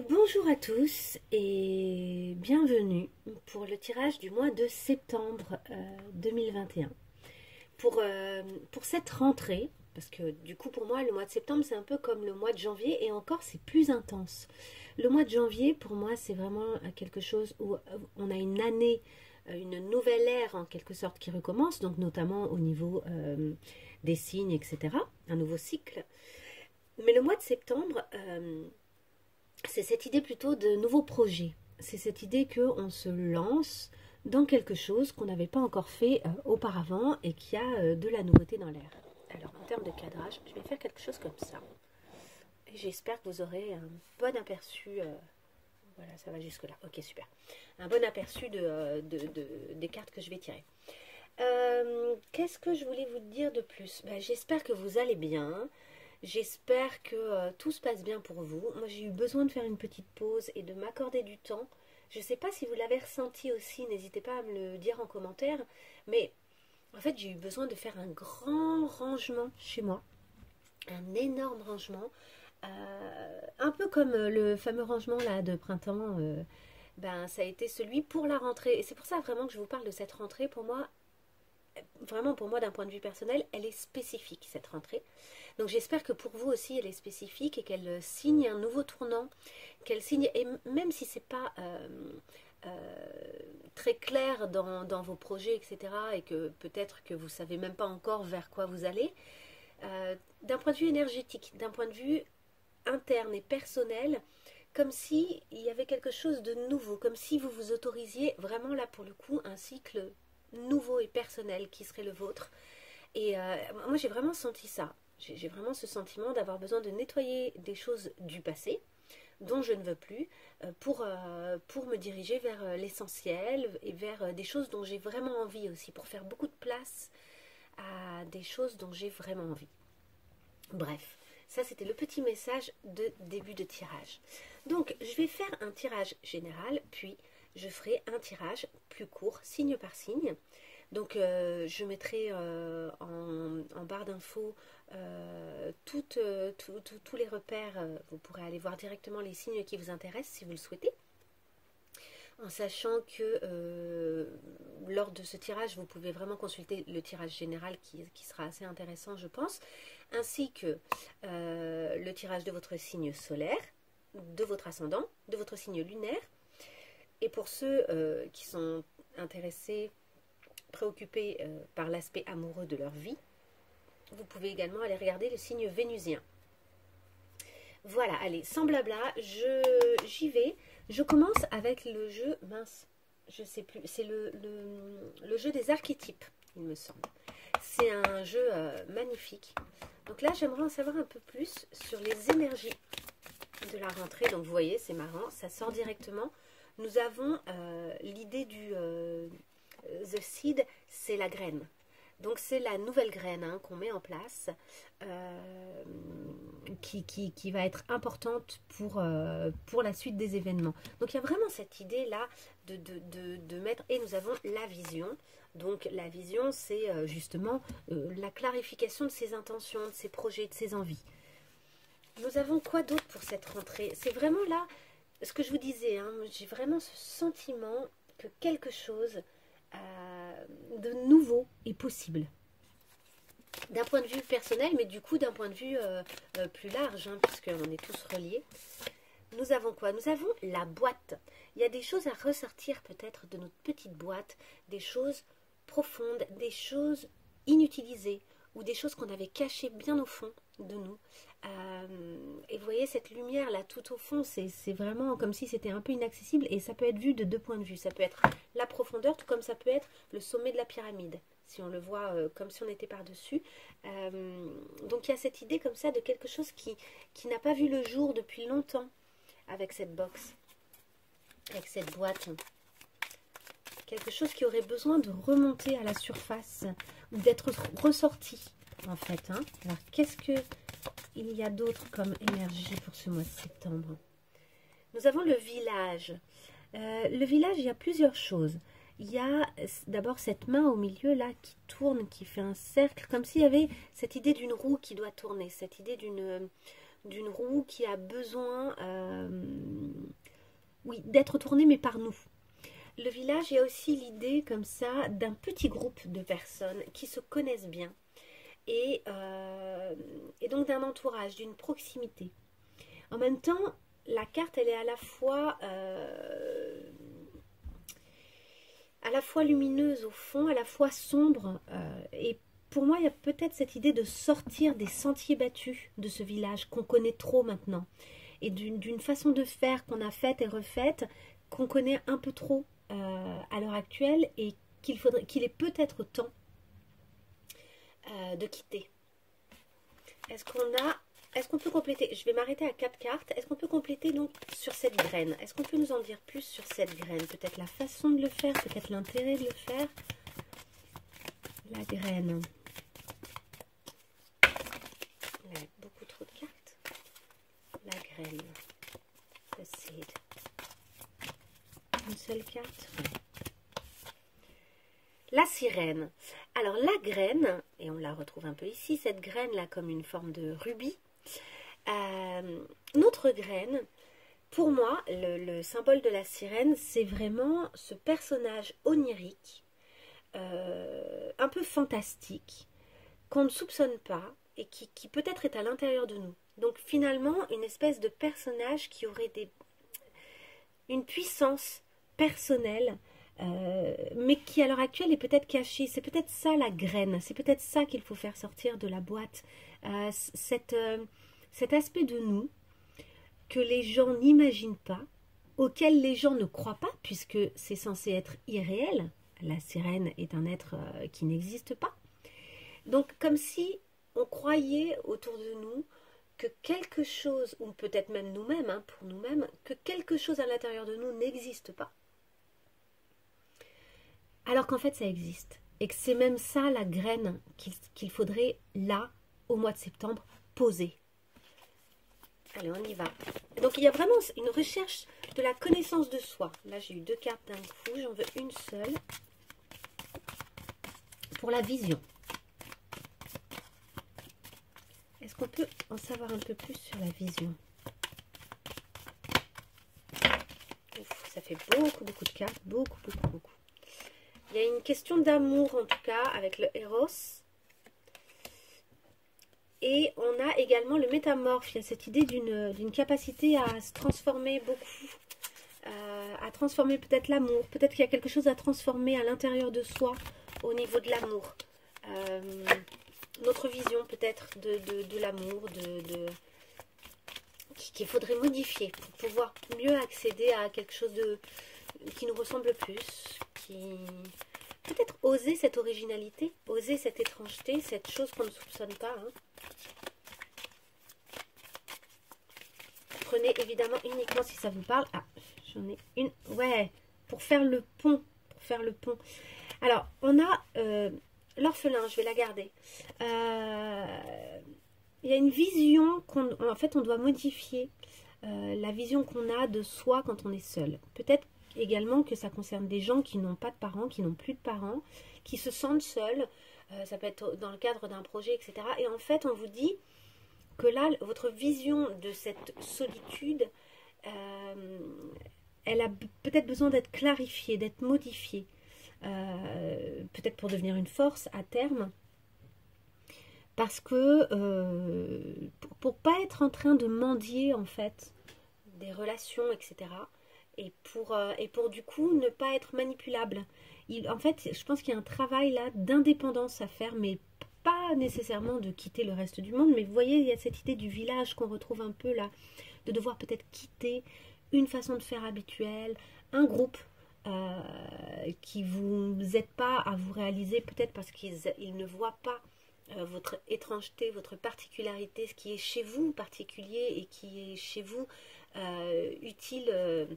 Bonjour à tous et bienvenue pour le tirage du mois de septembre 2021. Pour cette rentrée, parce que du coup pour moi le mois de septembre c'est un peu comme le mois de janvier et encore c'est plus intense. Le mois de janvier pour moi c'est vraiment quelque chose où on a une année, une nouvelle ère en quelque sorte qui recommence, donc notamment au niveau des signes, etc. Un nouveau cycle. Mais le mois de septembre... c'est cette idée plutôt de nouveaux projets. C'est cette idée qu'on se lance dans quelque chose qu'on n'avait pas encore fait auparavant et qui a de la nouveauté dans l'air. Alors, en termes de cadrage, je vais faire quelque chose comme ça. Et j'espère que vous aurez un bon aperçu. Voilà, ça va jusque-là. Ok, super. Un bon aperçu des cartes que je vais tirer. Qu'est-ce que je voulais vous dire de plus? J'espère que vous allez bien. J'espère que tout se passe bien pour vous. Moi, j'ai eu besoin de faire une petite pause et de m'accorder du temps. Je ne sais pas si vous l'avez ressenti aussi, n'hésitez pas à me le dire en commentaire. Mais en fait, j'ai eu besoin de faire un grand rangement chez moi. Un énorme rangement. Un peu comme le fameux rangement là de printemps. Ça a été celui pour la rentrée. Et c'est pour ça vraiment que je vous parle de cette rentrée. Pour moi, vraiment pour moi d'un point de vue personnel, elle est spécifique cette rentrée. Donc j'espère que pour vous aussi elle est spécifique et qu'elle signe un nouveau tournant, qu'elle signe, et même si c'est pas très clair dans vos projets, etc., et que peut-être que vous savez même pas encore vers quoi vous allez, d'un point de vue énergétique, d'un point de vue interne et personnel, comme si il y avait quelque chose de nouveau, comme si vous vous autorisiez vraiment là pour le coup un cycle nouveau et personnel qui serait le vôtre. Et moi j'ai vraiment senti ça. J'ai vraiment ce sentiment d'avoir besoin de nettoyer des choses du passé dont je ne veux plus pour me diriger vers l'essentiel et vers des choses dont j'ai vraiment envie aussi, pour faire beaucoup de place à des choses dont j'ai vraiment envie. Bref, ça c'était le petit message de début de tirage. Donc je vais faire un tirage général, puis je ferai un tirage plus court, signe par signe. Donc je mettrai en barre d'infos tous les repères. Vous pourrez aller voir directement les signes qui vous intéressent si vous le souhaitez. En sachant que lors de ce tirage, vous pouvez vraiment consulter le tirage général qui sera assez intéressant, je pense, ainsi que le tirage de votre signe solaire, de votre ascendant, de votre signe lunaire. Et pour ceux qui sont intéressés, préoccupés par l'aspect amoureux de leur vie, vous pouvez également aller regarder le signe vénusien. Voilà, allez, sans blabla, j'y vais. Je commence avec le jeu, mince, je sais plus, c'est le jeu des archétypes, il me semble. C'est un jeu magnifique. Donc là, j'aimerais en savoir un peu plus sur les énergies de la rentrée. Donc vous voyez, c'est marrant, ça sort directement. Nous avons l'idée du The Seed, c'est la graine. Donc c'est la nouvelle graine qu'on met en place qui va être importante pour la suite des événements. Donc il y a vraiment cette idée là de mettre, et nous avons la vision. Donc la vision c'est justement la clarification de ses intentions, de ses projets, de ses envies. Nous avons quoi d'autre pour cette rentrée? C'est vraiment là ce que je vous disais, j'ai vraiment ce sentiment que quelque chose de nouveau est possible. D'un point de vue personnel, mais du coup d'un point de vue plus large, puisqu'on est tous reliés. Nous avons quoi? Nous avons la boîte. Il y a des choses à ressortir peut-être de notre petite boîte, des choses profondes, des choses inutilisées, ou des choses qu'on avait cachées bien au fond de nous. Et vous voyez cette lumière là tout au fond, c'est vraiment comme si c'était un peu inaccessible, et ça peut être vu de deux points de vue. Ça peut être la profondeur, tout comme ça peut être le sommet de la pyramide, si on le voit comme si on était par-dessus. Donc il y a cette idée comme ça de quelque chose qui n'a pas vu le jour depuis longtemps avec cette box, avec cette boîte. Quelque chose qui aurait besoin de remonter à la surface ou d'être ressorti en fait. Alors qu'est-ce que il y a d'autre comme énergie pour ce mois de septembre? Nous avons le village. Le village, il y a plusieurs choses. Il y a d'abord cette main au milieu là qui tourne, qui fait un cercle, comme s'il y avait cette idée d'une roue qui doit tourner, cette idée d'une roue qui a besoin oui, d'être tourné, mais par nous. Le village, il y a aussi l'idée comme ça d'un petit groupe de personnes qui se connaissent bien et donc d'un entourage, d'une proximité. En même temps, la carte, elle est à la fois lumineuse au fond, à la fois sombre. Et pour moi, il y a peut-être cette idée de sortir des sentiers battus de ce village qu'on connaît trop maintenant. Et d'une façon de faire qu'on a faite et refaite, qu'on connaît un peu trop à l'heure actuelle et qu'il est peut-être temps de quitter. Est-ce qu'on peut compléter? Je vais m'arrêter à 4 cartes. Est-ce qu'on peut compléter donc sur cette graine? Est-ce qu'on peut nous en dire plus sur cette graine? Peut-être la façon de le faire, peut-être l'intérêt de le faire. La graine. Il y a beaucoup trop de cartes. La graine. The seed. Une seule carte. La sirène. Alors la graine, et on la retrouve un peu ici, cette graine là comme une forme de rubis. Notre graine, pour moi, le symbole de la sirène, c'est vraiment ce personnage onirique, un peu fantastique, qu'on ne soupçonne pas et qui peut-être est à l'intérieur de nous. Donc finalement, une espèce de personnage qui aurait une puissance personnelle, mais qui à l'heure actuelle est peut-être cachée. C'est peut-être ça la graine, c'est peut-être ça qu'il faut faire sortir de la boîte. Cet aspect de nous que les gens n'imaginent pas, auquel les gens ne croient pas, puisque c'est censé être irréel. La sirène est un être qui n'existe pas. Donc comme si on croyait autour de nous que quelque chose, ou peut-être même nous-mêmes, hein, pour nous-mêmes, que quelque chose à l'intérieur de nous n'existe pas. Alors qu'en fait ça existe. Et que c'est même ça la graine qu'il faudrait là, au mois de septembre, poser. Allez, on y va. Donc, il y a vraiment une recherche de la connaissance de soi. Là, j'ai eu 2 cartes d'un coup. J'en veux une seule. Pour la vision. Est-ce qu'on peut en savoir un peu plus sur la vision? Ouf, ça fait beaucoup de cartes. Beaucoup. Il y a une question d'amour, en tout cas, avec le Eros. Et on a également le métamorphe. Il y a cette idée d'une capacité à se transformer beaucoup, à transformer peut-être l'amour. Peut-être qu'il y a quelque chose à transformer à l'intérieur de soi au niveau de l'amour. Notre vision peut-être de l'amour, qu'il faudrait modifier pour pouvoir mieux accéder à quelque chose qui nous ressemble plus, peut-être oser cette originalité, oser cette étrangeté, cette chose qu'on ne soupçonne pas. Hein. Prenez évidemment uniquement si ça vous parle. Ah, j'en ai une. Ouais, pour faire le pont. Alors, on a l'orphelin, je vais la garder. Il y a une vision en fait, on doit modifier la vision qu'on a de soi quand on est seul. Peut-être également que ça concerne des gens qui n'ont pas de parents, qui n'ont plus de parents, qui se sentent seuls. Ça peut être dans le cadre d'un projet, etc. Et en fait, on vous dit que là, votre vision de cette solitude, elle a peut-être besoin d'être clarifiée, d'être modifiée. Peut-être pour devenir une force à terme. Parce que pour pas être en train de mendier, en fait, des relations, etc. Et pour du coup ne pas être manipulable. En fait, je pense qu'il y a un travail là d'indépendance à faire, mais pas nécessairement de quitter le reste du monde. Mais vous voyez, il y a cette idée du village qu'on retrouve un peu là, de devoir peut-être quitter une façon de faire habituelle, un groupe qui vous aide pas à vous réaliser, peut-être parce qu'ils ne voient pas votre étrangeté, votre particularité, ce qui est chez vous particulier et qui est chez vous utile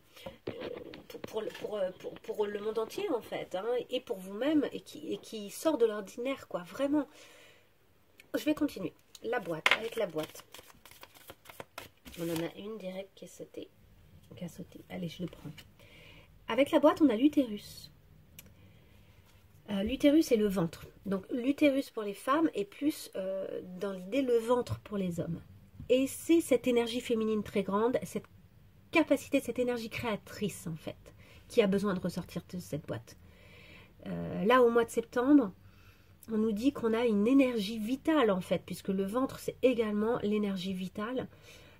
pour le monde entier en fait, hein, et pour vous-même, et qui sort de l'ordinaire, quoi, vraiment. Je vais continuer. La boîte, avec la boîte. On en a une direct qui a sauté. Allez, je le prends. Avec la boîte, on a l'utérus. L'utérus est le ventre. Donc l'utérus pour les femmes est plus dans l'idée le ventre pour les hommes. Et c'est cette énergie féminine très grande, cette capacité, cette énergie créatrice en fait, qui a besoin de ressortir de cette boîte. Là, au mois de septembre, on nous dit qu'on a une énergie vitale en fait, puisque le ventre c'est également l'énergie vitale.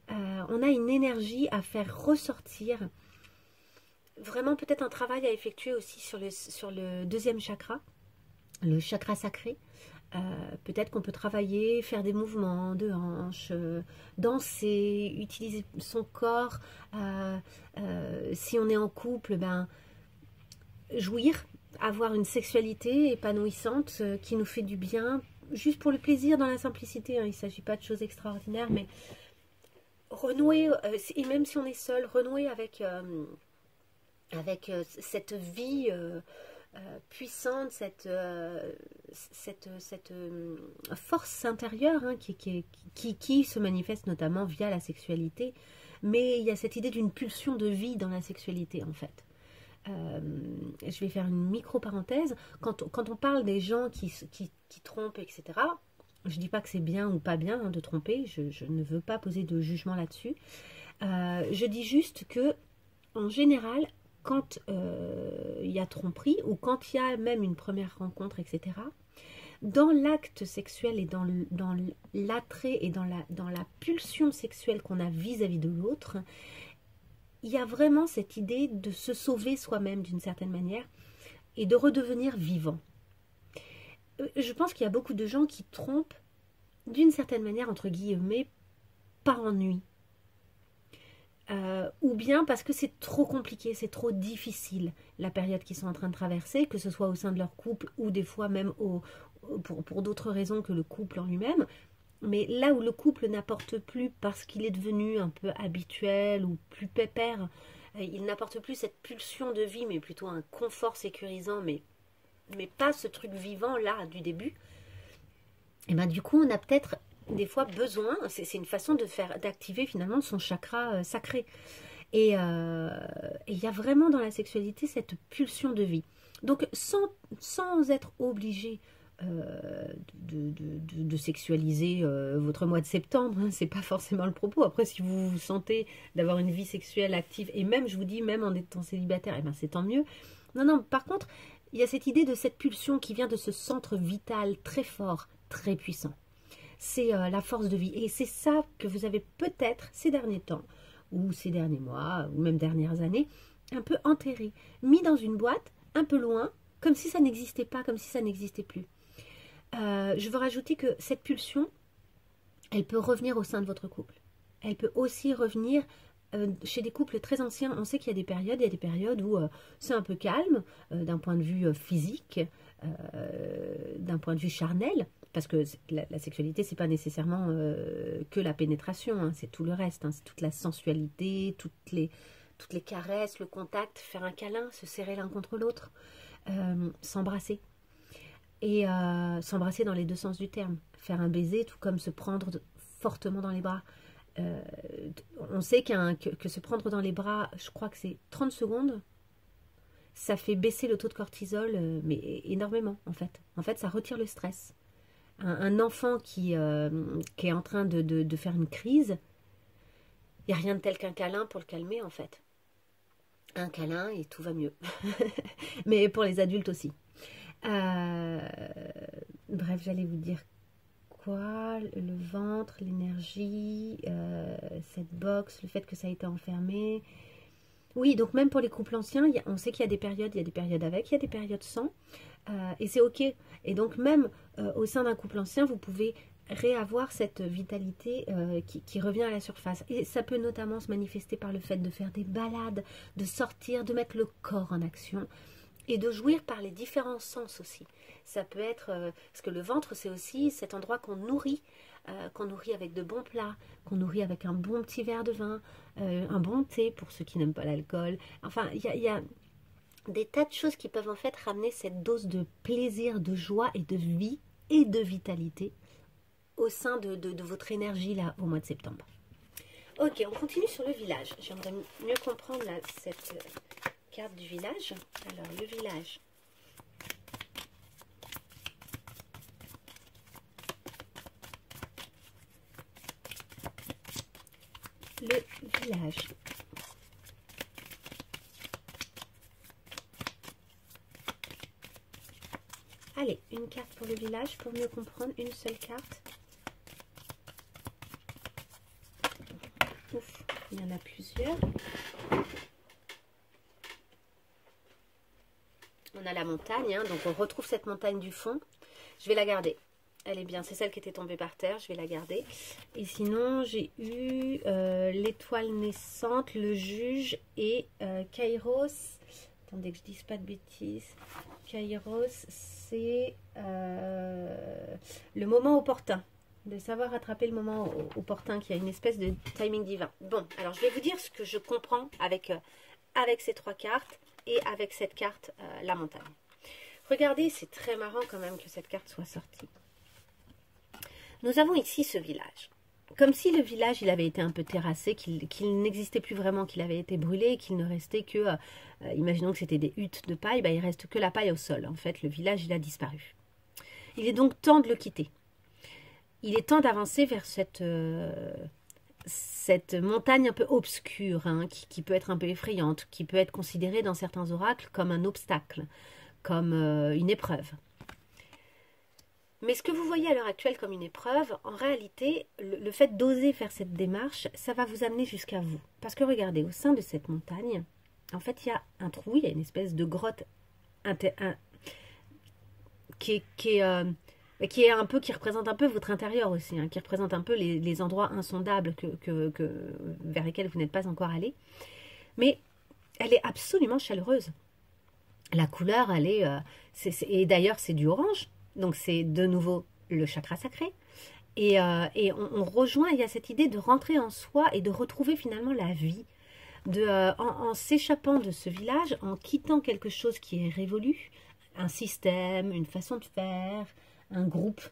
On a une énergie à faire ressortir. Vraiment peut-être un travail à effectuer aussi sur le deuxième chakra, le chakra sacré. Peut-être qu'on peut travailler, faire des mouvements de hanches, danser, utiliser son corps. Si on est en couple, ben, jouir, avoir une sexualité épanouissante qui nous fait du bien, juste pour le plaisir, dans la simplicité. Hein. Il ne s'agit pas de choses extraordinaires, mais renouer, et même si on est seul, renouer avec cette vie puissante, cette force intérieure hein, qui se manifeste notamment via la sexualité. Mais il y a cette idée d'une pulsion de vie dans la sexualité en fait. Je vais faire une micro-parenthèse. Quand on parle des gens qui trompent, etc., je ne dis pas que c'est bien ou pas bien hein, de tromper, je ne veux pas poser de jugement là-dessus. Je dis juste que, en général, quand il y a tromperie ou quand il y a même une première rencontre, etc., dans l'acte sexuel et dans l'attrait et dans la pulsion sexuelle qu'on a vis-à-vis de l'autre, il y a vraiment cette idée de se sauver soi-même d'une certaine manière et de redevenir vivant. Je pense qu'il y a beaucoup de gens qui trompent d'une certaine manière, entre guillemets, par ennui. Ou bien parce que c'est trop compliqué, c'est trop difficile la période qu'ils sont en train de traverser, que ce soit au sein de leur couple ou des fois même pour d'autres raisons que le couple en lui-même. Mais là où le couple n'apporte plus parce qu'il est devenu un peu habituel ou plus pépère, il n'apporte plus cette pulsion de vie, mais plutôt un confort sécurisant, mais pas ce truc vivant là du début. Et ben du coup, on a peut-être des fois besoin, c'est une façon d'activer finalement son chakra sacré. Et il y a vraiment dans la sexualité cette pulsion de vie. Donc sans être obligé de sexualiser votre mois de septembre, hein, c'est pas forcément le propos. Après, si vous vous sentez d'avoir une vie sexuelle active, et même, je vous dis, même en étant célibataire, eh ben, c'est tant mieux. Non, par contre, il y a cette idée de cette pulsion qui vient de ce centre vital très fort, très puissant. C'est la force de vie. Et c'est ça que vous avez peut-être ces derniers temps, ou ces derniers mois, ou même dernières années, un peu enterré, mis dans une boîte, un peu loin, comme si ça n'existait pas, comme si ça n'existait plus. Je veux rajouter que cette pulsion, elle peut revenir au sein de votre couple. Elle peut aussi revenir chez des couples très anciens. On sait qu'il y a des périodes où c'est un peu calme, d'un point de vue physique, d'un point de vue charnel, parce que la sexualité, c'est pas nécessairement que la pénétration, hein, c'est tout le reste, hein, c'est toute la sensualité, toutes les caresses, le contact, faire un câlin, se serrer l'un contre l'autre, s'embrasser. Et s'embrasser dans les deux sens du terme. Faire un baiser, tout comme se prendre fortement dans les bras. On sait que se prendre dans les bras, je crois que c'est 30 secondes, ça fait baisser le taux de cortisol, mais énormément, en fait. En fait, ça retire le stress. Un enfant qui est en train de faire une crise, il n'y a rien de tel qu'un câlin pour le calmer, en fait. Un câlin et tout va mieux. Mais pour les adultes aussi. Bref, j'allais vous dire quoi, le ventre, l'énergie, cette box, le fait que ça a été enfermé. Oui, donc même pour les couples anciens, on sait qu'il y a des périodes avec, il y a des périodes sans, et c'est ok. Et donc même au sein d'un couple ancien, vous pouvez réavoir cette vitalité qui revient à la surface. Et ça peut notamment se manifester par le fait de faire des balades, de sortir, de mettre le corps en action. Et de jouir par les différents sens aussi. Ça peut être, parce que le ventre, c'est aussi cet endroit qu'on nourrit avec de bons plats, qu'on nourrit avec un bon petit verre de vin, un bon thé pour ceux qui n'aiment pas l'alcool. Enfin, il y a des tas de choses qui peuvent en fait ramener cette dose de plaisir, de joie et de vie et de vitalité au sein de votre énergie là au mois de septembre. Ok, on continue sur le village. J'aimerais mieux comprendre là, cette carte du village. Alors, le village. Le village. Allez, une carte pour le village, pour mieux comprendre, une seule carte. Ouf, il y en a plusieurs. On a la montagne, hein, donc on retrouve cette montagne du fond. Je vais la garder. Elle est bien, c'est celle qui était tombée par terre, je vais la garder. Et sinon, j'ai eu l'étoile naissante, le juge et Kairos. Attendez que je dise pas de bêtises. Kairos, c'est le moment opportun. De savoir attraper le moment opportun, qui a une espèce de timing divin. Bon, alors je vais vous dire ce que je comprends avec ces 3 cartes et avec cette carte, la montagne. Regardez, c'est très marrant quand même que cette carte soit sortie. Nous avons ici ce village. Comme si le village, il avait été un peu terrassé, qu'il n'existait plus vraiment, qu'il avait été brûlé et qu'il ne restait que, imaginons que c'était des huttes de paille, il ne reste que la paille au sol. En fait, le village, il a disparu. Il est donc temps de le quitter. Il est temps d'avancer vers cette montagne un peu obscure, hein, qui peut être un peu effrayante, qui peut être considérée dans certains oracles comme un obstacle, comme une épreuve. Mais ce que vous voyez à l'heure actuelle comme une épreuve, en réalité, le fait d'oser faire cette démarche, ça va vous amener jusqu'à vous. Parce que regardez, au sein de cette montagne, en fait, il y a un trou, il y a une espèce de grotte qui représente un peu votre intérieur aussi, hein, qui représente un peu les endroits insondables vers lesquels vous n'êtes pas encore allé. Mais elle est absolument chaleureuse. La couleur, elle est... et d'ailleurs, c'est du orange. Donc, c'est de nouveau le chakra sacré. Et on rejoint, il y a cette idée de rentrer en soi et de retrouver finalement la vie. En s'échappant de ce village, en quittant quelque chose qui est révolu, un système, une façon de faire, un groupe.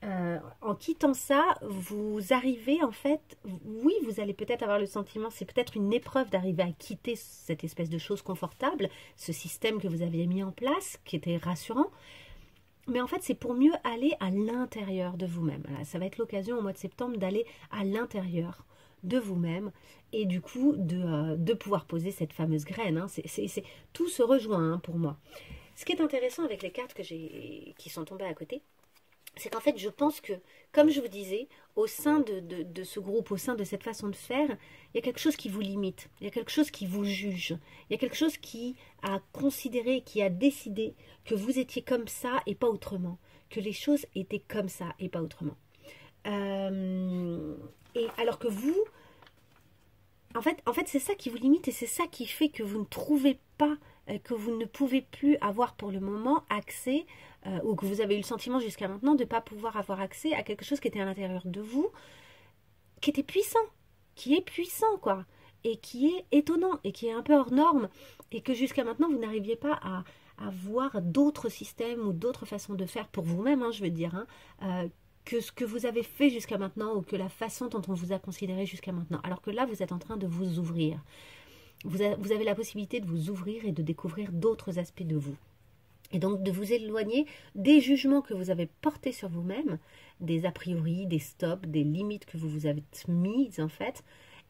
En quittant ça, vous arrivez en fait, oui, vous allez peut-être avoir le sentiment, c'est peut-être une épreuve d'arriver à quitter cette espèce de chose confortable, ce système que vous aviez mis en place, qui était rassurant. Mais en fait, c'est pour mieux aller à l'intérieur de vous-même. Voilà, ça va être l'occasion au mois de septembre d'aller à l'intérieur de vous-même et du coup de pouvoir poser cette fameuse graine. Hein. Tout se rejoint, hein, pour moi. Ce qui est intéressant avec les cartes qui sont tombées à côté, c'est qu'en fait, je pense que, comme je vous disais, au sein de ce groupe, au sein de cette façon de faire, il y a quelque chose qui vous limite, il y a quelque chose qui vous juge, il y a quelque chose qui a considéré, qui a décidé que vous étiez comme ça et pas autrement, que les choses étaient comme ça et pas autrement. Et alors que vous, en fait c'est ça qui vous limite et c'est ça qui fait que vous ne trouvez pas, que vous ne pouvez plus avoir pour le moment accès, ou que vous avez eu le sentiment jusqu'à maintenant de ne pas pouvoir avoir accès à quelque chose qui était à l'intérieur de vous, qui était puissant, qui est puissant, quoi, et qui est étonnant, et qui est un peu hors norme, et que jusqu'à maintenant, vous n'arriviez pas à voir d'autres systèmes ou d'autres façons de faire pour vous-même, hein, je veux dire, hein, que ce que vous avez fait jusqu'à maintenant, ou que la façon dont on vous a considéré jusqu'à maintenant. Alors que là, vous êtes en train de vous ouvrir. Vous avez la possibilité de vous ouvrir et de découvrir d'autres aspects de vous. Et donc de vous éloigner des jugements que vous avez portés sur vous-même, des a priori, des stops, des limites que vous vous avez mises en fait,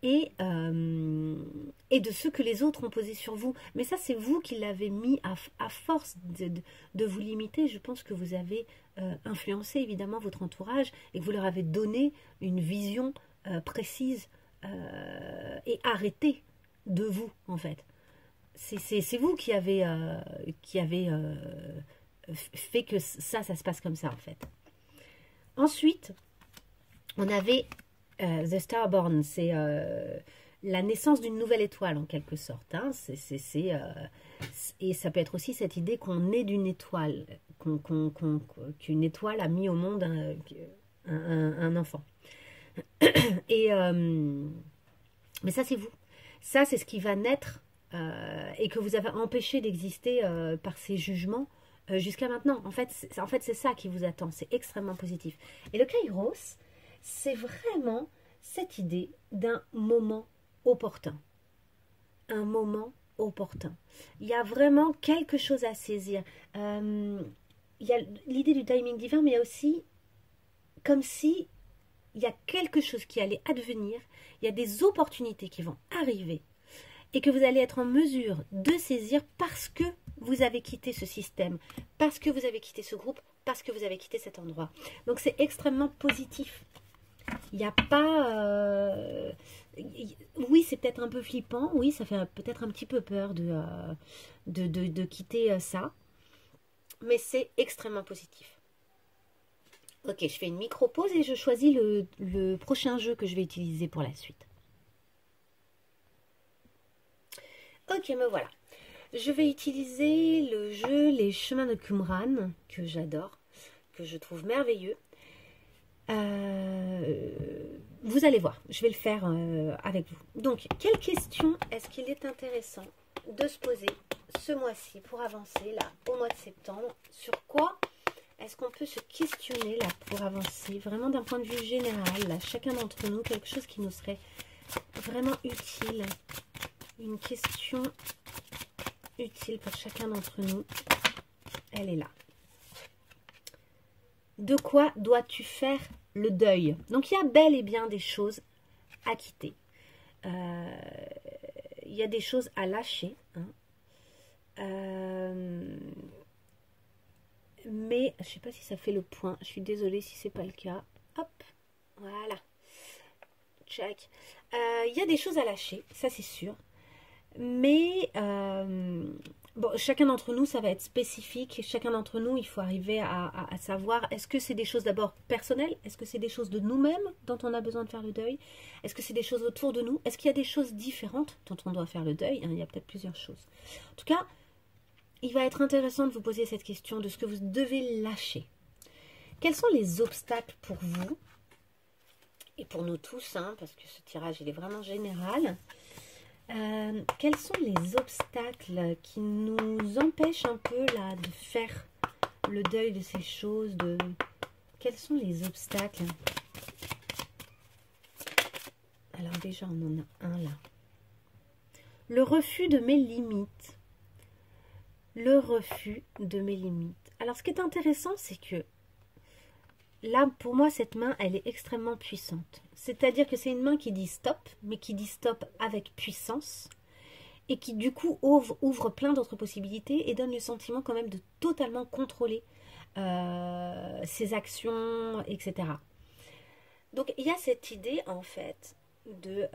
et de ceux que les autres ont posés sur vous. Mais ça, c'est vous qui l'avez mis à force de vous limiter. Je pense que vous avez influencé évidemment votre entourage et que vous leur avez donné une vision précise et arrêtée de vous en fait. C'est vous qui avez fait que ça se passe comme ça en fait. Ensuite, on avait The Starborn, c'est la naissance d'une nouvelle étoile en quelque sorte. Hein. Et ça peut être aussi cette idée qu'on est d'une étoile, qu'une étoile a mis au monde un enfant. Mais ça c'est vous. Ça c'est ce qui va naître et que vous avez empêché d'exister par ces jugements jusqu'à maintenant. En fait, c'est ça qui vous attend. C'est extrêmement positif. Et le Kairos, c'est vraiment cette idée d'un moment opportun. Un moment opportun. Il y a vraiment quelque chose à saisir. Il y a l'idée du timing divin, mais il y a aussi comme si il y a quelque chose qui allait advenir. Il y a des opportunités qui vont arriver et que vous allez être en mesure de saisir parce que vous avez quitté ce système, parce que vous avez quitté ce groupe, parce que vous avez quitté cet endroit. Donc c'est extrêmement positif. Il n'y a pas... oui, c'est peut-être un peu flippant, oui, ça fait peut-être un petit peu peur de quitter ça, mais c'est extrêmement positif. Ok, je fais une micro-pause et je choisis le prochain jeu que je vais utiliser pour la suite. Ok, me voilà. Je vais utiliser le jeu Les Chemins de Qumran, que j'adore, que je trouve merveilleux. Vous allez voir, je vais le faire avec vous. Donc, quelle question est-ce qu'il est intéressant de se poser ce mois-ci pour avancer là au mois de septembre? Sur quoi est-ce qu'on peut se questionner là pour avancer vraiment d'un point de vue général, là, chacun d'entre nous, quelque chose qui nous serait vraiment utile, une question utile pour chacun d'entre nous, elle est là. De quoi dois-tu faire le deuil? Donc il y a bel et bien des choses à quitter. Il y a des choses à lâcher. Hein. Mais je ne sais pas si ça fait le point. Je suis désolée si ce n'est pas le cas. Hop, voilà. Check. Il y a des choses à lâcher, ça c'est sûr. Mais bon, chacun d'entre nous, ça va être spécifique. Chacun d'entre nous, il faut arriver à savoir, est-ce que c'est des choses d'abord personnelles? Est-ce que c'est des choses de nous-mêmes dont on a besoin de faire le deuil? Est-ce que c'est des choses autour de nous? Est-ce qu'il y a des choses différentes dont on doit faire le deuil? Il y a peut-être plusieurs choses. En tout cas, il va être intéressant de vous poser cette question de ce que vous devez lâcher. Quels sont les obstacles pour vous? Et pour nous tous, hein, parce que ce tirage, il est vraiment général. Quels sont les obstacles qui nous empêchent un peu là de faire le deuil de ces choses, quels sont les obstacles? Alors déjà on en a un là. Le refus de mes limites. Le refus de mes limites. Alors ce qui est intéressant, c'est que là, pour moi, cette main, elle est extrêmement puissante. C'est-à-dire que c'est une main qui dit stop, mais qui dit stop avec puissance, et qui, du coup, ouvre plein d'autres possibilités et donne le sentiment quand même de totalement contrôler ses actions, etc. Donc, il y a cette idée, en fait, de...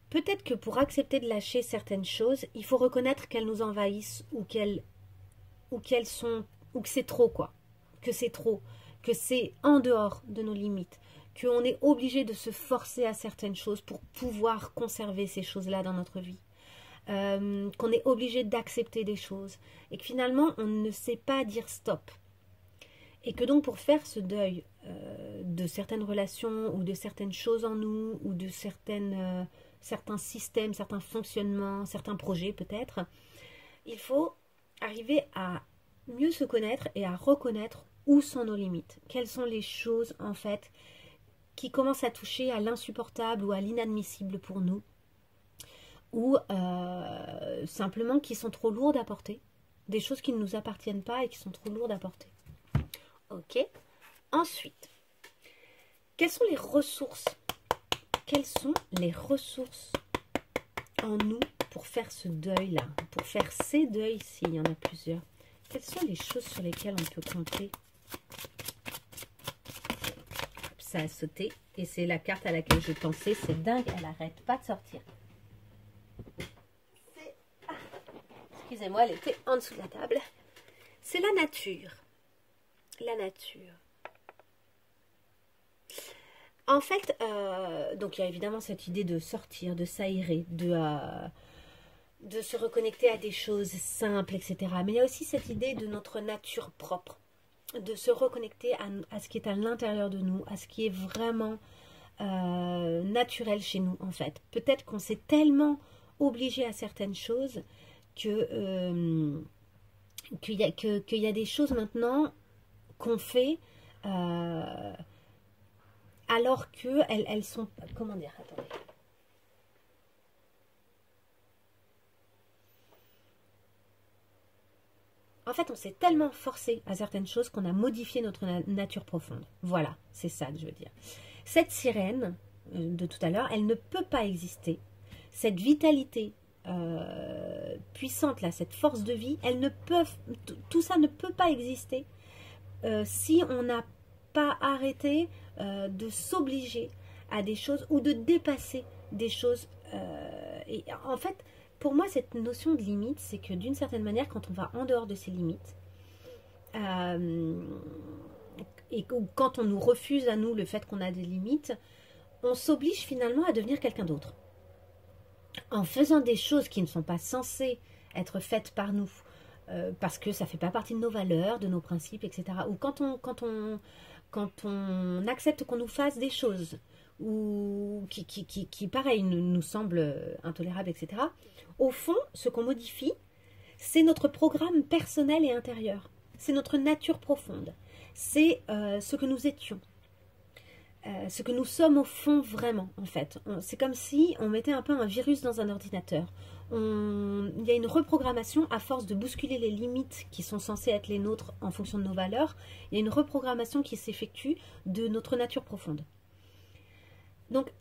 peut-être que pour accepter de lâcher certaines choses, il faut reconnaître qu'elles nous envahissent ou qu'elles sont... ou que c'est trop, quoi, que c'est trop, que c'est en dehors de nos limites, qu'on est obligé de se forcer à certaines choses pour pouvoir conserver ces choses-là dans notre vie, qu'on est obligé d'accepter des choses, et que finalement, on ne sait pas dire stop. Et que donc, pour faire ce deuil de certaines relations, ou de certaines choses en nous, ou de certains systèmes, certains fonctionnements, certains projets peut-être, il faut arriver à mieux se connaître et à reconnaître où sont nos limites. Quelles sont les choses, en fait, qui commencent à toucher à l'insupportable ou à l'inadmissible pour nous, ou simplement qui sont trop lourdes à porter, des choses qui ne nous appartiennent pas et qui sont trop lourdes à porter. Ok. Ensuite, quelles sont les ressources? Quelles sont les ressources en nous pour faire ce deuil-là, pour faire ces deuils s'il y en a plusieurs? Quelles sont les choses sur lesquelles on peut compter? Ça a sauté et c'est la carte à laquelle je pensais. C'est dingue, elle n'arrête pas de sortir. Excusez-moi, elle était en dessous de la table. C'est la nature. La nature. En fait, donc il y a évidemment cette idée de sortir, de s'aérer, de se reconnecter à des choses simples, etc. Mais il y a aussi cette idée de notre nature propre, de se reconnecter à ce qui est à l'intérieur de nous, à ce qui est vraiment naturel chez nous, en fait. Peut-être qu'on s'est tellement obligé à certaines choses qu'il y a des choses maintenant qu'on fait alors qu'elles sont... Comment dire? Attendez. En fait, on s'est tellement forcé à certaines choses qu'on a modifié notre nature profonde. Voilà, c'est ça que je veux dire. Cette sirène de tout à l'heure, elle ne peut pas exister. Cette vitalité puissante, là, cette force de vie, elles ne peuvent, tout ça ne peut pas exister si on n'a pas arrêté de s'obliger à des choses ou de dépasser des choses. Et en fait, pour moi, cette notion de limite, c'est que d'une certaine manière, quand on va en dehors de ces limites, et quand on nous refuse à nous le fait qu'on a des limites, on s'oblige finalement à devenir quelqu'un d'autre. En faisant des choses qui ne sont pas censées être faites par nous, parce que ça ne fait pas partie de nos valeurs, de nos principes, etc. Ou quand on accepte qu'on nous fasse des choses ou qui pareil, nous semblent intolérables, etc. Au fond, ce qu'on modifie, c'est notre programme personnel et intérieur. C'est notre nature profonde. C'est ce que nous étions. Ce que nous sommes au fond vraiment, en fait. C'est comme si on mettait un peu un virus dans un ordinateur. Il y a une reprogrammation à force de bousculer les limites qui sont censées être les nôtres en fonction de nos valeurs. Il y a une reprogrammation qui s'effectue de notre nature profonde. Donc,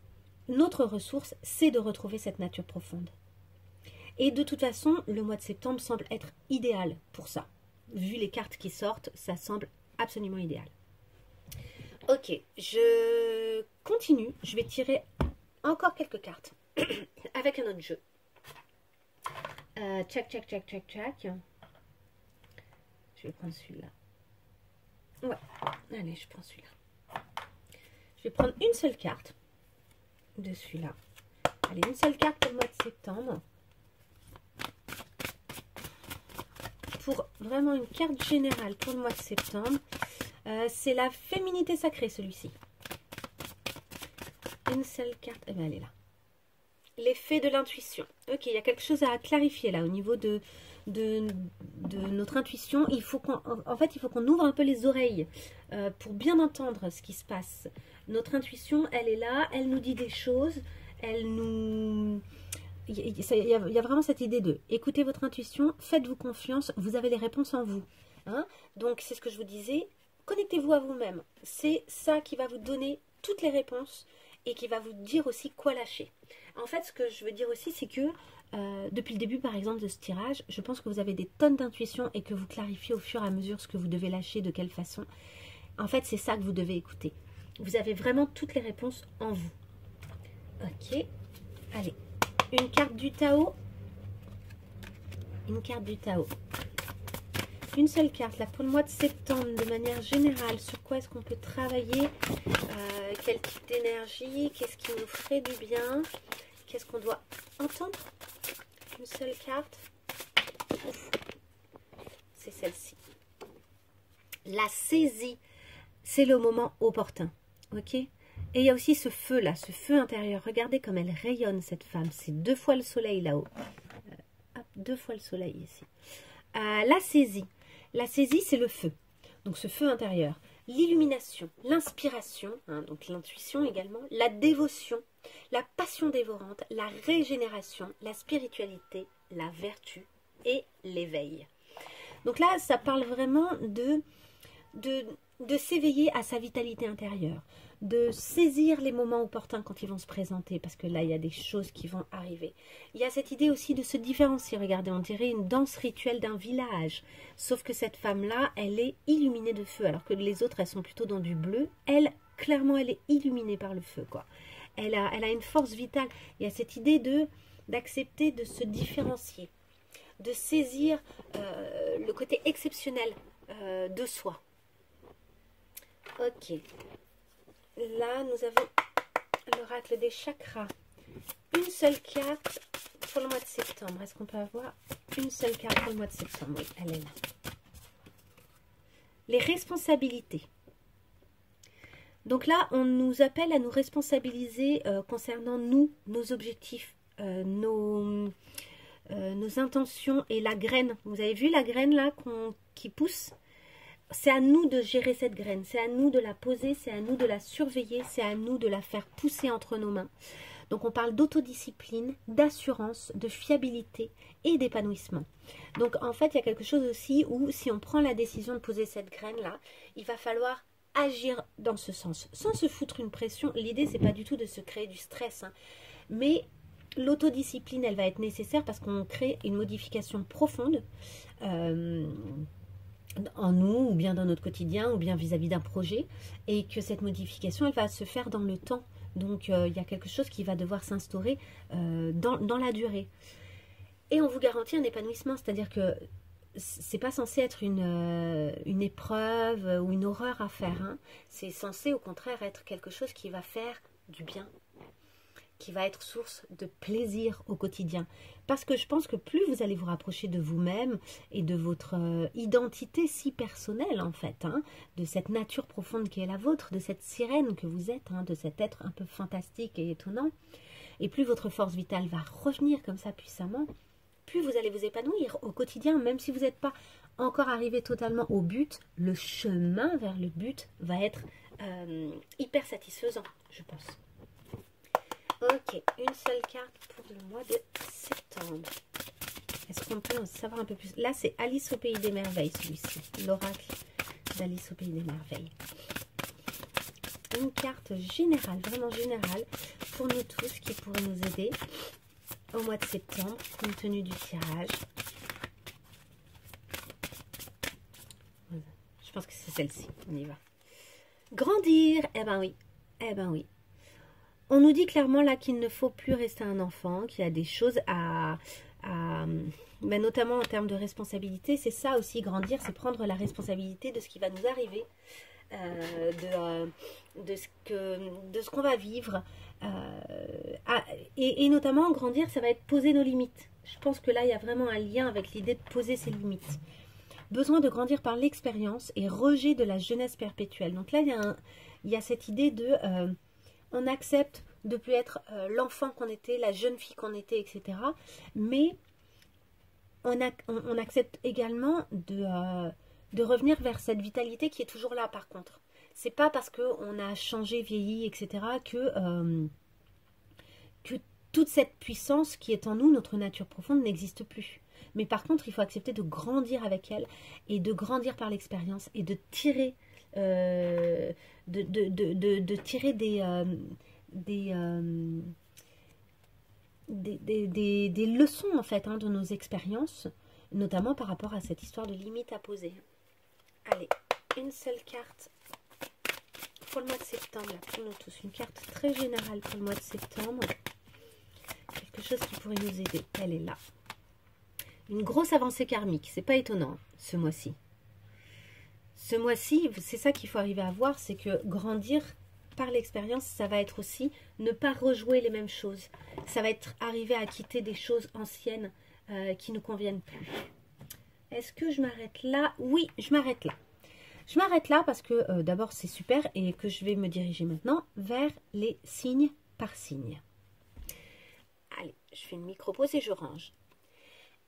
notre ressource, c'est de retrouver cette nature profonde. Et de toute façon, le mois de septembre semble être idéal pour ça. Vu les cartes qui sortent, ça semble absolument idéal. Ok, je continue. Je vais tirer encore quelques cartes avec un autre jeu. Tchac. Je vais prendre celui-là. Ouais, allez, je prends celui-là. Je vais prendre une seule carte de celui-là. Allez, une seule carte pour le mois de septembre. Pour vraiment une carte générale pour le mois de septembre. C'est la féminité sacrée, celui-ci. Une seule carte. Eh bien, elle est là. L'effet de l'intuition. Ok, il y a quelque chose à clarifier là au niveau de notre intuition. Il faut qu'on ouvre un peu les oreilles pour bien entendre ce qui se passe. Notre intuition, elle est là, elle nous dit des choses, elle nous... Il y a vraiment cette idée de écoutez votre intuition, faites-vous confiance, vous avez les réponses en vous. Hein? Donc, c'est ce que je vous disais, connectez-vous à vous-même. C'est ça qui va vous donner toutes les réponses et qui va vous dire aussi quoi lâcher. En fait, ce que je veux dire aussi, c'est que depuis le début, par exemple, de ce tirage, je pense que vous avez des tonnes d'intuition et que vous clarifiez au fur et à mesure ce que vous devez lâcher, de quelle façon. En fait, c'est ça que vous devez écouter. Vous avez vraiment toutes les réponses en vous. Ok, allez. Une carte du Tao. Une carte du Tao. Une seule carte là pour le mois de septembre de manière générale. Sur quoi est-ce qu'on peut travailler? Quel type d'énergie? Qu'est-ce qui nous ferait du bien? Qu'est-ce qu'on doit entendre? Une seule carte. C'est celle-ci. La saisie. C'est le moment opportun. Ok? Et il y a aussi ce feu là, ce feu intérieur. Regardez comme elle rayonne cette femme. C'est 2 fois le soleil là-haut. 2 fois le soleil ici. La saisie. La saisie, c'est le feu. Donc ce feu intérieur. L'illumination, l'inspiration, hein, donc l'intuition également, la dévotion, la passion dévorante, la régénération, la spiritualité, la vertu et l'éveil. Donc là, ça parle vraiment de s'éveiller à sa vitalité intérieure, de saisir les moments opportuns quand ils vont se présenter, parce que là, il y a des choses qui vont arriver. Il y a cette idée aussi de se différencier. Regardez, on dirait une danse rituelle d'un village, sauf que cette femme-là, elle est illuminée de feu, alors que les autres, elles sont plutôt dans du bleu. Elle, clairement, elle est illuminée par le feu, quoi. Elle a une force vitale. Il y a cette idée d'accepter de se différencier, de saisir le côté exceptionnel de soi. Ok. Là, nous avons l'oracle des chakras. Une seule carte pour le mois de septembre. Est-ce qu'on peut avoir une seule carte pour le mois de septembre? Oui, elle est là. Les responsabilités. Donc là, on nous appelle à nous responsabiliser concernant nous, nos objectifs, nos intentions et la graine. Vous avez vu la graine là qui pousse? C'est à nous de gérer cette graine, c'est à nous de la poser, c'est à nous de la surveiller, c'est à nous de la faire pousser entre nos mains. Donc on parle d'autodiscipline, d'assurance, de fiabilité et d'épanouissement. Donc en fait, il y a quelque chose aussi où si on prend la décision de poser cette graine-là, il va falloir agir dans ce sens, sans se foutre une pression. L'idée, c'est pas du tout de se créer du stress, hein, mais L'autodiscipline, elle va être nécessaire parce qu'on crée une modification profonde en nous, ou bien dans notre quotidien, ou bien vis-à-vis d'un projet, et que cette modification, elle va se faire dans le temps. Donc, il y a quelque chose qui va devoir s'instaurer dans la durée. Et on vous garantit un épanouissement, c'est-à-dire que c'est pas censé être une épreuve ou une horreur à faire. Hein. C'est censé, au contraire, être quelque chose qui va faire du bien, qui va être source de plaisir au quotidien. Parce que je pense que plus vous allez vous rapprocher de vous-même et de votre identité si personnelle, en fait, hein, de cette nature profonde qui est la vôtre, de cette sirène que vous êtes, hein, de cet être un peu fantastique et étonnant, et plus votre force vitale va revenir comme ça puissamment, plus vous allez vous épanouir au quotidien, même si vous n'êtes pas encore arrivé totalement au but, le chemin vers le but va être hyper satisfaisant, je pense. Ok, une seule carte pour le mois de septembre. Est-ce qu'on peut en savoir un peu plus? Là, c'est Alice au Pays des Merveilles, celui-ci. L'oracle d'Alice au Pays des Merveilles. Une carte générale, vraiment générale, pour nous tous, qui pourrait nous aider au mois de septembre, compte tenu du tirage. Je pense que c'est celle-ci. On y va. Grandir. Eh ben oui. Eh ben oui. On nous dit clairement là qu'il ne faut plus rester un enfant, qu'il y a des choses mais notamment en termes de responsabilité. C'est ça aussi, grandir, c'est prendre la responsabilité de ce qui va nous arriver, de ce qu'on va vivre. Et notamment, grandir, ça va être poser nos limites. Je pense que là, il y a vraiment un lien avec l'idée de poser ses limites. Besoin de grandir par l'expérience et rejet de la jeunesse perpétuelle. Donc là, il y a cette idée de... on accepte de ne plus être l'enfant qu'on était, la jeune fille qu'on était, etc. Mais on accepte également de revenir vers cette vitalité qui est toujours là, par contre. C'est pas parce qu'on a changé, vieilli, etc. que toute cette puissance qui est en nous, notre nature profonde, n'existe plus. Mais par contre, il faut accepter de grandir avec elle et de grandir par l'expérience et de tirer, tirer des leçons en fait, hein, de nos expériences, notamment par rapport à cette histoire de limite à poser. Allez, une seule carte pour le mois de septembre, là, pour nous tous, une carte très générale pour le mois de septembre, quelque chose qui pourrait nous aider. Elle est là. Une grosse avancée karmique, c'est pas étonnant ce mois-ci. Ce mois-ci, c'est ça qu'il faut arriver à voir, c'est que grandir par l'expérience, ça va être aussi ne pas rejouer les mêmes choses. Ça va être arriver à quitter des choses anciennes qui ne conviennent plus. Est-ce que je m'arrête là? Oui, je m'arrête là. Je m'arrête là parce que d'abord c'est super et que je vais me diriger maintenant vers les signes par signe. Allez, je fais une micro-pause et je range.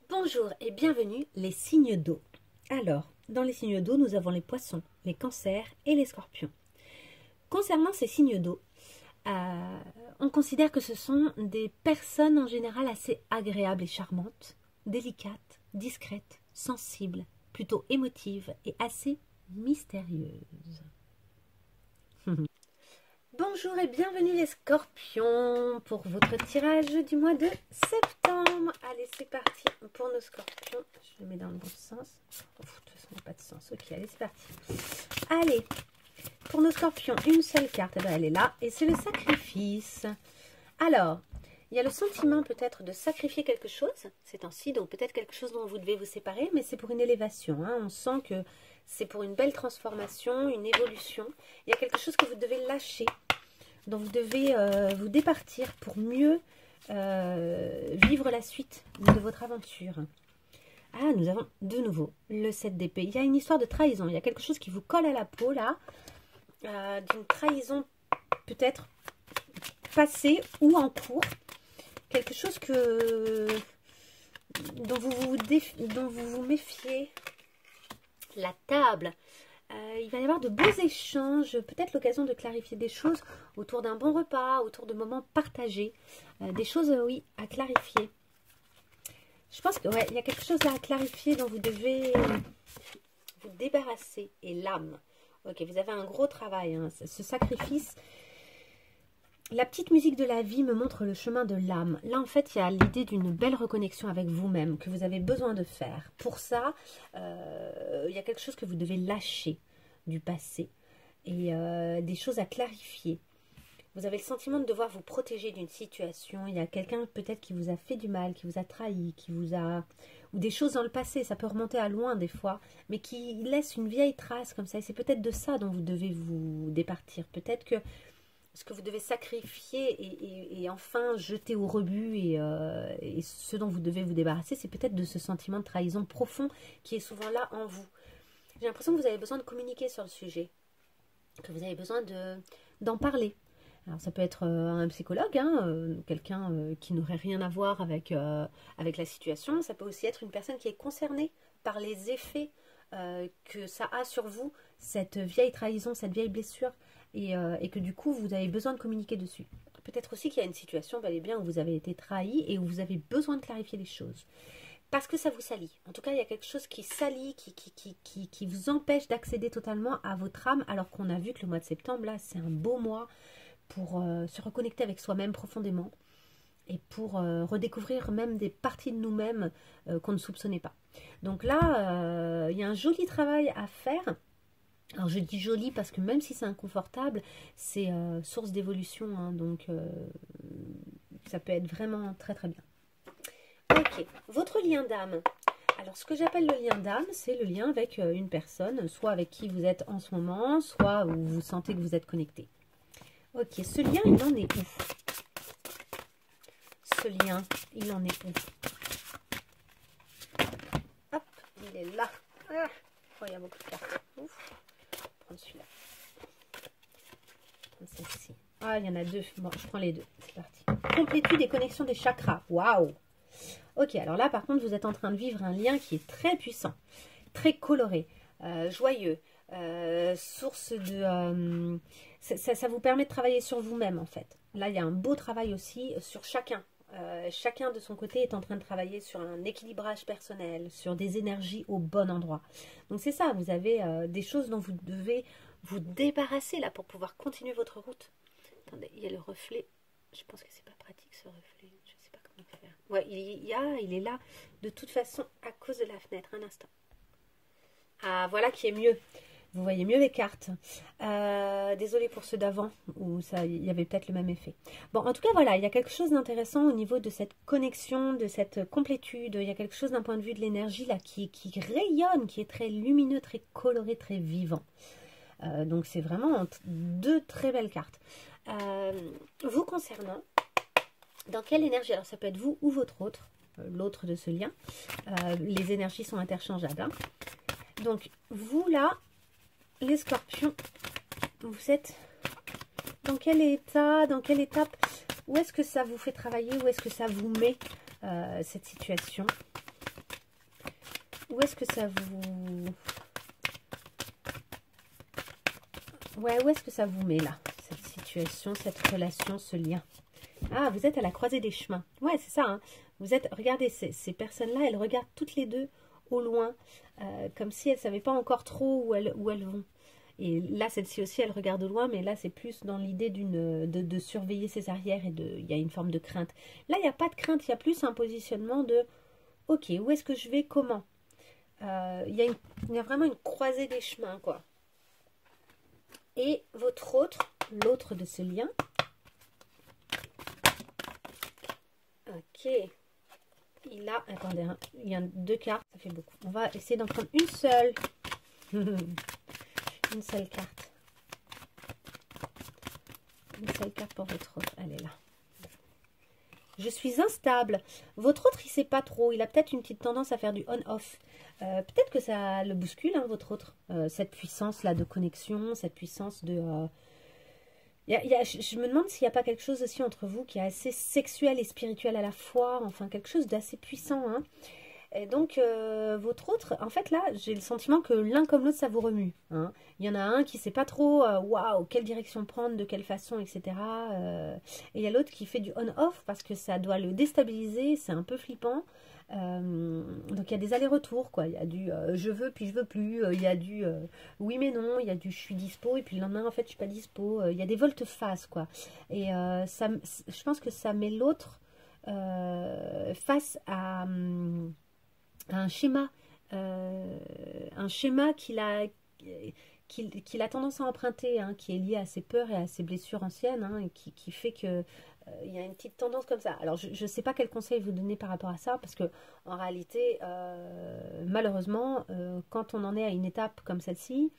Bonjour et bienvenue les signes d'eau. Alors, dans les signes d'eau, nous avons les poissons, les cancers et les scorpions. Concernant ces signes d'eau, on considère que ce sont des personnes en général assez agréables et charmantes, délicates, discrètes, sensibles, plutôt émotives et assez mystérieuses. Bonjour et bienvenue les scorpions pour votre tirage du mois de septembre. Allez, c'est parti pour nos scorpions. Je le mets dans le bon sens. De toute façon, il n'y a pas de sens. Ok, allez, c'est parti. Allez, pour nos scorpions, une seule carte. Eh bien, elle est là et c'est le sacrifice. Alors, il y a le sentiment peut-être de sacrifier quelque chose ces temps-ci. Donc peut-être quelque chose dont vous devez vous séparer, mais c'est pour une élévation. Hein. On sent que c'est pour une belle transformation, une évolution. Il y a quelque chose que vous devez lâcher, dont vous devez vous départir pour mieux vivre la suite de votre aventure. Ah, nous avons de nouveau le 7 d'épée. Il y a une histoire de trahison. Il y a quelque chose qui vous colle à la peau, là, d'une trahison peut-être passée ou en cours. Quelque chose dont vous vous méfiez. La table. Il va y avoir de beaux échanges, peut-être l'occasion de clarifier des choses autour d'un bon repas, autour de moments partagés. Des choses, oui, à clarifier. Je pense que ouais, il y a quelque chose à clarifier dont vous devez vous débarrasser. Et l'âme. Ok, vous avez un gros travail. Hein. Ce sacrifice, La petite musique de la vie me montre le chemin de l'âme. Là, en fait, il y a l'idée d'une belle reconnexion avec vous-même que vous avez besoin de faire. Pour ça, il y a quelque chose que vous devez lâcher du passé et des choses à clarifier. Vous avez le sentiment de devoir vous protéger d'une situation. Il y a quelqu'un peut-être qui vous a fait du mal, qui vous a trahi, qui vous a... ou des choses dans le passé, ça peut remonter à loin des fois, mais qui laisse une vieille trace comme ça. Et c'est peut-être de ça dont vous devez vous départir. Peut-être que ce que vous devez sacrifier et enfin jeter au rebut et ce dont vous devez vous débarrasser, c'est peut-être de ce sentiment de trahison profond qui est souvent là en vous. J'ai l'impression que vous avez besoin de communiquer sur le sujet, que vous avez besoin d'en parler. Alors ça peut être un psychologue, hein, quelqu'un qui n'aurait rien à voir avec la situation. Ça peut aussi être une personne qui est concernée par les effets que ça a sur vous, cette vieille trahison, cette vieille blessure, et que du coup vous avez besoin de communiquer dessus. Peut-être aussi qu'il y a une situation bel et bien où vous avez été trahi et où vous avez besoin de clarifier les choses. Parce que ça vous salit. En tout cas, il y a quelque chose qui salit, qui vous empêche d'accéder totalement à votre âme, alors qu'on a vu que le mois de septembre, là, c'est un beau mois pour se reconnecter avec soi-même profondément et pour redécouvrir même des parties de nous-mêmes qu'on ne soupçonnait pas. Donc là, il y a un joli travail à faire. Alors je dis joli parce que même si c'est inconfortable, c'est source d'évolution, hein, donc ça peut être vraiment très très bien. Ok, votre lien d'âme. Alors ce que j'appelle le lien d'âme, c'est le lien avec une personne, soit avec qui vous êtes en ce moment, soit où vous sentez que vous êtes connecté. Ok, ce lien, il en est où? Ce lien, il en est où? Hop, il est là. Ah, oh, il y a beaucoup de cartes. Ouf. Prendre celui-là. Celle-ci. Ah, il y en a deux. Bon, je prends les deux. C'est parti. Complétude et connexion des chakras. Waouh! Ok, alors là, par contre, vous êtes en train de vivre un lien qui est très puissant, très coloré, joyeux, source de... ça vous permet de travailler sur vous-même, en fait. Là, il y a un beau travail aussi sur chacun. Chacun de son côté est en train de travailler sur un équilibrage personnel, sur des énergies au bon endroit. Donc c'est ça, vous avez des choses dont vous devez vous débarrasser là pour pouvoir continuer votre route. Attendez, il y a le reflet. Je pense que c'est pas pratique ce reflet. Je sais pas comment faire. Ouais, il est là de toute façon à cause de la fenêtre. Un instant. Ah, voilà qui est mieux. Vous voyez mieux les cartes. Désolée pour ceux d'avant où il y avait peut-être le même effet. Bon, en tout cas, voilà, il y a quelque chose d'intéressant au niveau de cette connexion, de cette complétude. Il y a quelque chose d'un point de vue de l'énergie là qui rayonne, qui est très lumineux, très coloré, très vivant. Donc, c'est vraiment deux très belles cartes. Vous concernant, dans quelle énergie? Alors, ça peut être vous ou votre autre, l'autre de ce lien. Les énergies sont interchangeables. Hein. Donc, vous là, les scorpions, vous êtes dans quel état, dans quelle étape? Où est-ce que ça vous fait travailler? Où est-ce que ça vous met cette situation? Où est-ce que ça vous... Ouais, où est-ce que ça vous met là? Cette situation, cette relation, ce lien. Ah, vous êtes à la croisée des chemins. Ouais, c'est ça. Hein. Vous êtes, regardez, ces personnes-là, elles regardent toutes les deux au loin, comme si elles ne savaient pas encore trop où elles vont. Et là, celle-ci aussi, elle regarde au loin, mais là, c'est plus dans l'idée de surveiller ses arrières et il y a une forme de crainte. Là, il n'y a pas de crainte, il y a plus un positionnement de « Ok, où est-ce que je vais? Comment ?» Il y a vraiment une croisée des chemins, quoi. Et votre autre, l'autre de ce lien. Ok. Il a, attendez, hein, il y a deux cartes, ça fait beaucoup. On va essayer d'en prendre une seule. Une seule carte. Une seule carte pour votre autre. Elle est là. Je suis instable. Votre autre, il ne sait pas trop. Il a peut-être une petite tendance à faire du on-off. Peut-être que ça le bouscule, hein, votre autre. Cette puissance-là de connexion, cette puissance de... je me demande s'il n'y a pas quelque chose aussi entre vous qui est assez sexuel et spirituel à la fois. Enfin, quelque chose d'assez puissant. Hein. Et donc, votre autre, en fait, là, j'ai le sentiment que l'un comme l'autre, ça vous remue. Hein. Il y en a un qui sait pas trop, waouh, quelle direction prendre, de quelle façon, etc. Et il y a l'autre qui fait du on-off parce que ça doit le déstabiliser, c'est un peu flippant. Donc, il y a des allers-retours, quoi. Il y a du je veux, puis je veux plus. Il y a du oui, mais non. Il y a du je suis dispo, et puis le lendemain, en fait, je suis pas dispo. Il y a des volte-face, quoi. Et je pense que ça met l'autre face à un schéma qu'il a tendance à emprunter, hein, qui est lié à ses peurs et à ses blessures anciennes, hein, et qui fait que il y a une petite tendance comme ça. Alors, je ne sais pas quel conseil vous donner par rapport à ça, parce que en réalité, malheureusement, quand on en est à une étape comme celle-ci,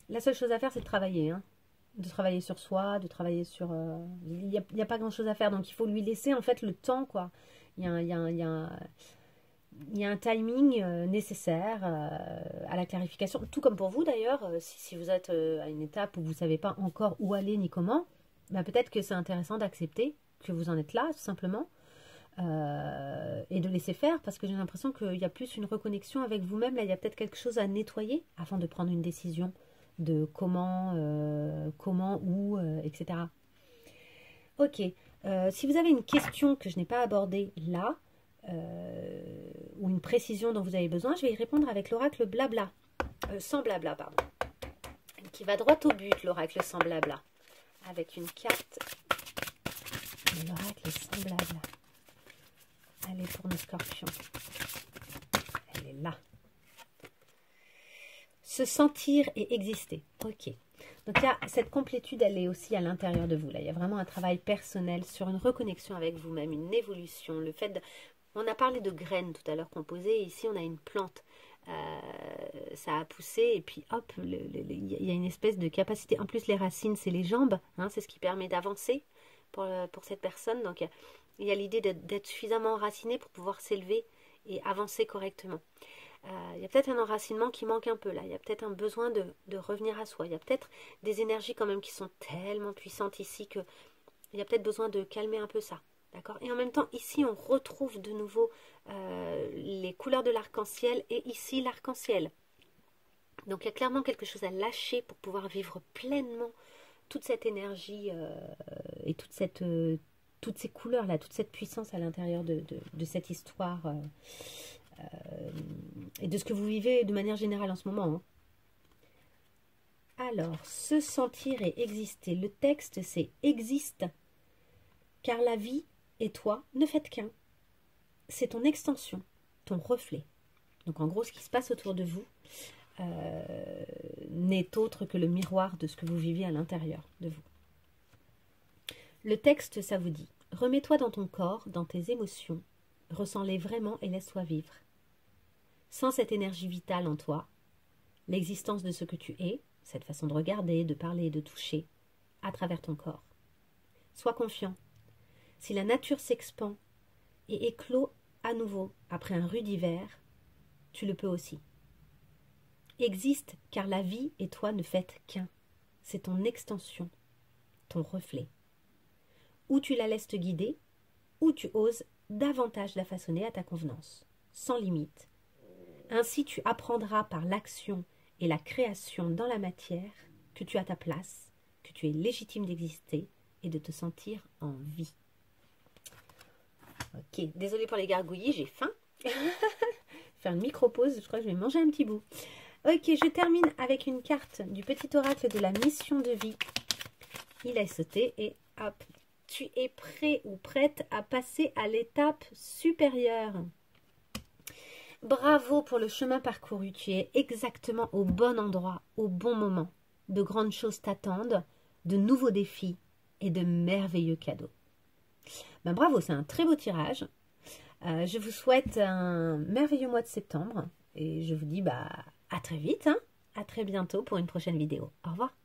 la seule chose à faire, c'est de travailler, hein. De travailler sur soi, de travailler sur... Il n'y a pas grand-chose à faire, donc il faut lui laisser en fait le temps, quoi. Il y a, il y a- il y a- il y a un timing nécessaire à la clarification, tout comme pour vous d'ailleurs, si vous êtes à une étape où vous ne savez pas encore où aller ni comment, bah, peut-être que c'est intéressant d'accepter que vous en êtes là, tout simplement, et de laisser faire, parce que j'ai l'impression qu'il y a plus une reconnexion avec vous-même, là il y a peut-être quelque chose à nettoyer avant de prendre une décision de comment, où, etc. Ok, si vous avez une question que je n'ai pas abordée là, ou une précision dont vous avez besoin, je vais y répondre avec l'oracle blabla. Sans blabla, pardon. Qui va droit au but, l'oracle sans blabla. Avec une carte de l'oracle sans blabla. Elle est pour nos scorpions. Elle est là. Se sentir et exister. Ok. Donc là, cette complétude, elle est aussi à l'intérieur de vous. Là, il y a vraiment un travail personnel sur une reconnexion avec vous-même, une évolution, le fait de... On a parlé de graines tout à l'heure qu'on posait, et ici on a une plante. Ça a poussé, et puis hop, il y a une espèce de capacité. En plus, les racines, c'est les jambes, hein, c'est ce qui permet d'avancer pour cette personne. Donc il y a l'idée d'être suffisamment enraciné pour pouvoir s'élever et avancer correctement. Il y a peut-être un enracinement qui manque un peu là, il y a peut-être un besoin de revenir à soi, il y a peut-être des énergies quand même qui sont tellement puissantes ici que il y a peut-être besoin de calmer un peu ça. D'accord. Et en même temps, ici, on retrouve de nouveau les couleurs de l'arc-en-ciel et ici, l'arc-en-ciel. Donc, il y a clairement quelque chose à lâcher pour pouvoir vivre pleinement toute cette énergie et toutes ces couleurs-là, toute cette puissance à l'intérieur de cette histoire et de ce que vous vivez de manière générale en ce moment. Hein. Alors, se sentir et exister. Le texte, c'est « existe », car la vie et toi ne faites qu'un. C'est ton extension, ton reflet. Donc en gros, ce qui se passe autour de vous n'est autre que le miroir de ce que vous vivez à l'intérieur de vous. Le texte, ça vous dit, remets-toi dans ton corps, dans tes émotions, ressens-les vraiment et laisse-toi vivre. Sans cette énergie vitale en toi, l'existence de ce que tu es, cette façon de regarder, de parler, de toucher, à travers ton corps. Sois confiant. Si la nature s'expand et éclot à nouveau après un rude hiver, tu le peux aussi. Existe car la vie et toi ne faites qu'un. C'est ton extension, ton reflet. Ou tu la laisses te guider, ou tu oses davantage la façonner à ta convenance, sans limite. Ainsi tu apprendras par l'action et la création dans la matière que tu as ta place, que tu es légitime d'exister et de te sentir en vie. Ok, désolée pour les gargouillis, j'ai faim. Faire une micro-pause, je crois que je vais manger un petit bout. Ok, je termine avec une carte du petit oracle de la mission de vie. Il a sauté et hop, tu es prêt ou prête à passer à l'étape supérieure. Bravo pour le chemin parcouru, tu es exactement au bon endroit, au bon moment. De grandes choses t'attendent, de nouveaux défis et de merveilleux cadeaux. Ben bravo, c'est un très beau tirage. Je vous souhaite un merveilleux mois de septembre et je vous dis à très vite, hein, à très bientôt pour une prochaine vidéo. Au revoir.